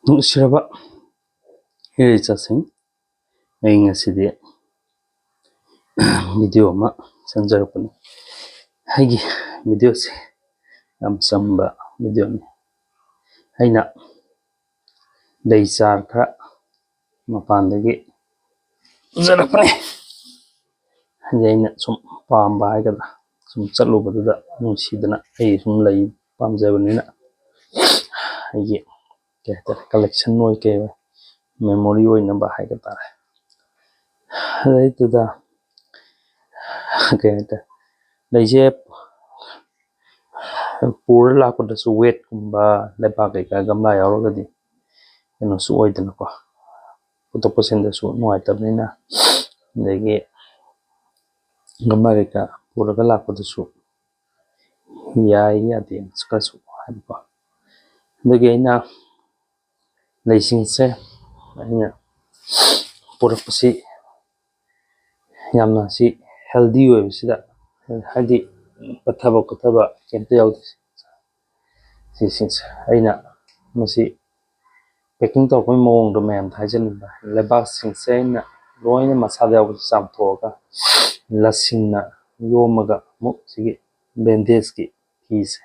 ꯅꯨꯡꯁꯤꯔꯕ ꯏꯆꯥꯁꯤꯡ, ꯑꯩ ꯉꯁꯤꯗꯤ ꯚꯤꯗꯤꯑꯣ ꯑꯃ ꯁꯦꯝꯖꯔꯛꯄꯅꯤ. ꯑꯩꯒꯤ ꯚꯤꯗꯤꯑꯣꯁꯦ ꯌꯥꯝ ꯆꯝꯕ ꯚꯤꯗꯤꯑꯣꯅꯤ. ꯑꯩꯅ ꯂꯩ ꯆꯥꯔ ꯈꯔ ꯃꯄꯥꯟꯗꯒꯤ ꯄꯨꯖꯔꯛꯄꯅꯤ. ꯍꯥꯏꯗꯤ ꯑꯩꯅ ꯁꯨꯝ ꯄꯥꯝꯕ ꯍꯥꯏꯒꯗ꯭ꯔꯥ, ꯁꯨꯝ ꯆꯠꯂꯨꯕꯗꯨꯗ ꯅꯨꯡꯁꯤꯗꯅ, ꯑꯩ ꯁꯨꯝ ꯂꯩ ꯄꯥꯝꯖꯕꯅꯤꯅ ꯑꯩꯒꯤ ꯀꯩ ꯍꯥꯏꯇꯥꯔꯦ ꯀꯂꯦꯛꯁꯟ ꯑꯣꯏ ꯀꯩ ꯑꯣꯏ ꯃꯦꯃꯣꯔꯤ ꯑꯣꯏꯅꯕ ꯍꯥꯏꯕ ꯇꯥꯔꯦ. ꯑꯗꯩꯗꯨꯗ ꯀꯩ ꯍꯥꯏꯇꯥꯔꯦ ꯂꯩꯁꯦ ꯄꯨꯔ ꯂꯥꯛꯄꯗꯁꯨ ꯋꯦꯠꯀꯨꯝꯕ ꯂꯩꯕꯥꯛ ꯀꯩꯀꯥ ꯒꯝꯂꯥ ꯌꯥꯎꯔꯒꯗꯤ ꯀꯩꯅꯣꯁꯨ ꯑꯣꯏꯗꯅꯀꯣ, ꯄꯨꯊꯣꯛ ꯄꯨꯁꯤꯟꯗꯁꯨ ꯅꯨꯡꯉꯥꯏꯇꯕꯅꯤꯅ, ꯑꯗꯒꯤ ꯒꯝꯂꯥ ꯀꯩꯀꯥ ꯄꯨꯔꯒ ꯂꯥꯛꯄꯗꯁꯨ ꯌꯥꯏ ꯌꯥꯗꯦ ꯈꯔꯁꯨ ꯍꯥꯏꯕꯀꯣ. ꯑꯗꯒꯤ ꯑꯩꯅ ꯂꯩꯁꯤꯡꯁꯦ ꯑꯩꯅ ꯄꯨꯔꯛꯄꯁꯤ ꯌꯥꯝꯅ ꯁꯤ ꯍꯦꯜꯗꯤ ꯑꯣꯏꯕꯁꯤꯗ, ꯍꯥꯏꯗꯤ ꯄꯠꯊꯕ ꯈꯣꯠꯊꯕ ꯀꯩꯝꯇ ꯌꯥꯎꯗꯦ. ꯁꯤꯁꯤꯡꯁꯦ ꯑꯩꯅ ꯃꯁꯤ ꯄꯦꯛꯀꯤꯡ ꯇꯧꯔꯛꯄꯒꯤ ꯃꯑꯣꯡꯗꯣ ꯃꯌꯥꯝꯗ ꯍꯥꯏꯖꯅꯤꯡꯕ. ꯂꯩꯕꯥꯛꯁꯤꯡꯁꯦ ꯑꯩꯅ ꯂꯣꯏꯅ ꯃꯁꯥꯗ ꯌꯥꯎꯕꯁꯦ ꯆꯥꯝꯊꯣꯛꯑꯒ ꯂꯁꯤꯡꯅ ꯌꯣꯝꯃꯒ ꯑꯃꯨꯛ ꯁꯤꯒꯤ ꯕꯦꯟꯗꯦꯖꯀꯤ ꯐꯤꯁꯦ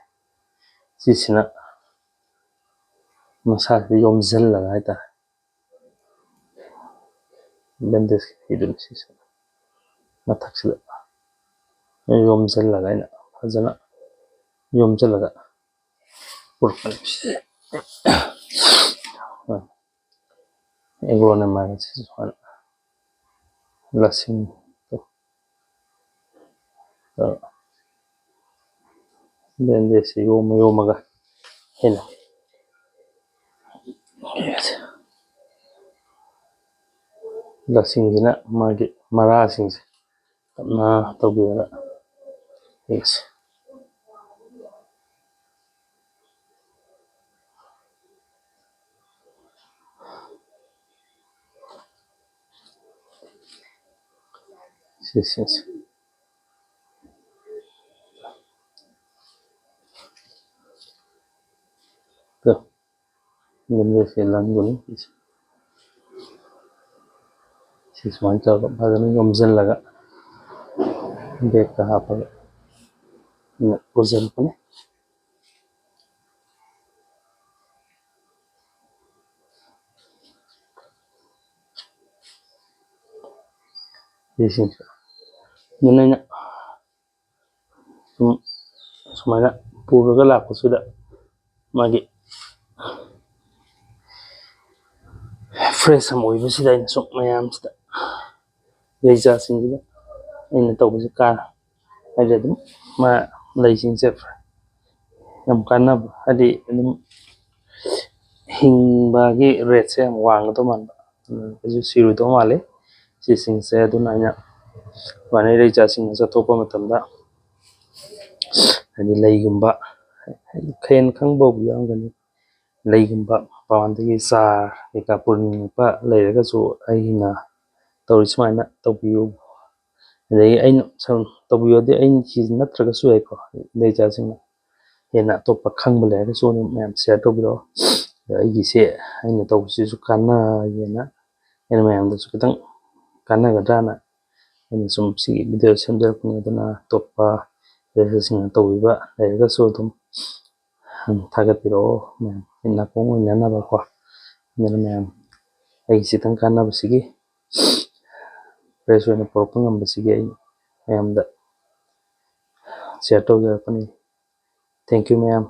ꯁꯤꯁꯤꯅ ꯃꯁꯥꯁꯤꯗ ꯌꯣꯝꯁꯤꯜꯂꯒ ꯍꯥꯏꯇꯥꯔꯦ, ꯕꯦꯟꯗꯦꯖꯀꯤ ꯐꯤꯗꯨꯅ ꯁꯤꯁꯤꯅ ꯃꯊꯛꯁꯤꯗ ꯌꯣꯝꯁꯤꯜꯂꯒ ꯑꯩꯅ ꯐꯖꯅ ꯌꯣꯝꯁꯤꯜꯂꯒ ꯄꯨꯔꯛꯄꯅꯤ. ꯑꯦꯒ꯭ꯔꯣꯅꯦꯝ ꯍꯥꯏꯕꯁꯤꯁꯨ ꯁꯨꯃꯥꯏꯅ ꯂꯁꯤꯡ ꯕꯦꯟꯗꯦꯖꯁꯤ ꯌꯣꯝꯃꯒ ꯑꯩꯅ ꯂꯁꯤꯡꯁꯤꯅ ꯃꯥꯒꯤ ꯃꯔꯥꯁꯤꯡꯁꯦ ꯇꯞꯅ ꯇꯧꯕꯤꯔꯒ ꯌꯦꯡꯁꯤ. ꯁꯤꯁꯤꯡꯁꯦ ꯕꯦꯟꯗꯦꯖꯁꯦ ꯂꯟꯒꯅꯤ. ꯁꯤ ꯁꯨꯃꯥꯏꯅ ꯇꯧꯔꯒ ꯐꯖꯅ ꯌꯣꯝꯁꯤꯜꯂꯒ ꯕꯦꯒꯇ ꯍꯥꯞꯄꯒ ꯄꯨꯁꯤꯜꯂꯛꯄꯅꯤ. ꯁꯤꯁꯤꯡꯁꯦ ꯑꯗꯨꯅ ꯑꯩꯅ ꯁꯨꯃꯥꯏꯅ ꯄꯨꯔꯒ ꯂꯥꯛꯄꯁꯤꯗ ꯃꯥꯒꯤ ꯐ꯭ꯔꯦꯁ ꯑꯃ ꯑꯣꯏꯕꯁꯤꯗ ꯑꯩꯅ ꯁꯨꯝ ꯃꯌꯥꯝꯁꯤꯗ ꯂꯩꯖꯥꯁꯤꯡꯁꯤꯗ ꯑꯩꯅ ꯇꯧꯕꯁꯤ ꯍꯥꯏꯗꯤ ꯑꯗꯨꯝ ꯂꯩꯁꯤꯡꯁꯦ ꯌꯥꯝ ꯀꯥꯟꯅꯕ, ꯍꯥꯏꯗꯤ ꯑꯗꯨꯝ ꯍꯤꯡꯕꯒꯤ ꯔꯦꯠꯁꯦ ꯌꯥꯝ ꯋꯥꯡꯒꯗꯧ ꯃꯥꯟꯕ, ꯀꯩꯁꯨ ꯁꯤꯔꯣꯏꯗꯧ ꯃꯥꯜꯂꯤ ꯁꯤꯁꯤꯡꯁꯦ. ꯑꯗꯨꯅ ꯑꯩꯅ ꯁꯨꯃꯥꯏꯅ ꯂꯩꯆꯥꯁꯤꯡ ꯆꯠꯊꯣꯛꯄ ꯃꯇꯝꯗ ꯍꯥꯏꯗꯤ ꯂꯩꯒꯨꯝꯕ, ꯈꯦꯟ ꯈꯪꯕꯕꯨ ꯌꯥꯎꯔꯝꯒꯅꯤ, ꯂꯩꯒꯨꯝꯕ ꯃꯄꯥꯟꯗꯒꯤ ꯆꯥꯔ ꯀꯩꯀꯥ ꯄꯨꯅꯤꯡꯉꯛꯄ ꯂꯩꯔꯒꯁꯨ ꯑꯩꯅ ꯇꯧꯔꯤ ꯁꯨꯃꯥꯏꯅ ꯇꯧꯕꯤꯌꯨ. ꯑꯗꯒꯤ ꯑꯩꯅ ꯁꯨꯝ ꯇꯧꯕꯤꯌꯨꯗꯤ ꯑꯩꯅ ꯁꯤ ꯅꯠꯇ꯭ꯔꯒꯁꯨ ꯌꯥꯏꯀꯣ, ꯂꯩꯆꯥꯁꯤꯡꯅ ꯍꯦꯟꯅ ꯑꯇꯣꯞꯄ ꯈꯪꯕ ꯂꯩꯔꯒꯁꯨ ꯑꯗꯨꯝ ꯃꯌꯥꯝ ꯁꯤꯌꯔ ꯇꯧꯕꯤꯔꯛꯑꯣ. ꯑꯩꯒꯤꯁꯦ ꯑꯩꯅ ꯇꯧꯕꯁꯤꯁꯨ ꯀꯥꯟꯅꯒꯦꯅ, ꯑꯩꯅ ꯃꯌꯥꯝꯗꯁꯨ ꯈꯤꯇꯪ ꯀꯥꯟꯅꯒꯗ꯭ꯔꯥꯅ ꯑꯩꯅ ꯁꯨꯝ ꯁꯤꯒꯤ ꯚꯤꯗꯤꯑꯣ ꯁꯦꯝꯖꯔꯛꯄꯅꯤ. ꯑꯗꯨꯅ ꯑꯇꯣꯞꯄ ꯂꯩꯆꯥꯁꯤꯡꯅ ꯇꯧꯕꯤꯕ ꯂꯩꯔꯒꯁꯨ ꯑꯗꯨꯝ ꯊꯥꯒꯠꯄꯤꯔꯛꯑꯣ ꯃꯌꯥꯝ ꯅꯥꯀꯣꯡ ꯑꯣꯏꯅꯅꯕꯀꯣ. ꯑꯗꯨꯅ ꯃꯌꯥꯝ ꯑꯩꯒꯤ ꯈꯤꯇꯪ ꯀꯥꯟꯅꯕꯁꯤꯒꯤ ꯐ꯭ꯔꯦꯁ ꯑꯣꯏꯅ ꯄꯨꯔꯛꯄ ꯉꯝꯕꯁꯤꯒꯤ ꯑꯩ ꯃꯌꯥꯝꯗ ꯁꯤꯌꯔ ꯇꯧꯖꯔꯛꯄꯅꯤ. ꯊꯦꯡꯛ ꯌꯨ ꯃꯌꯥꯝ.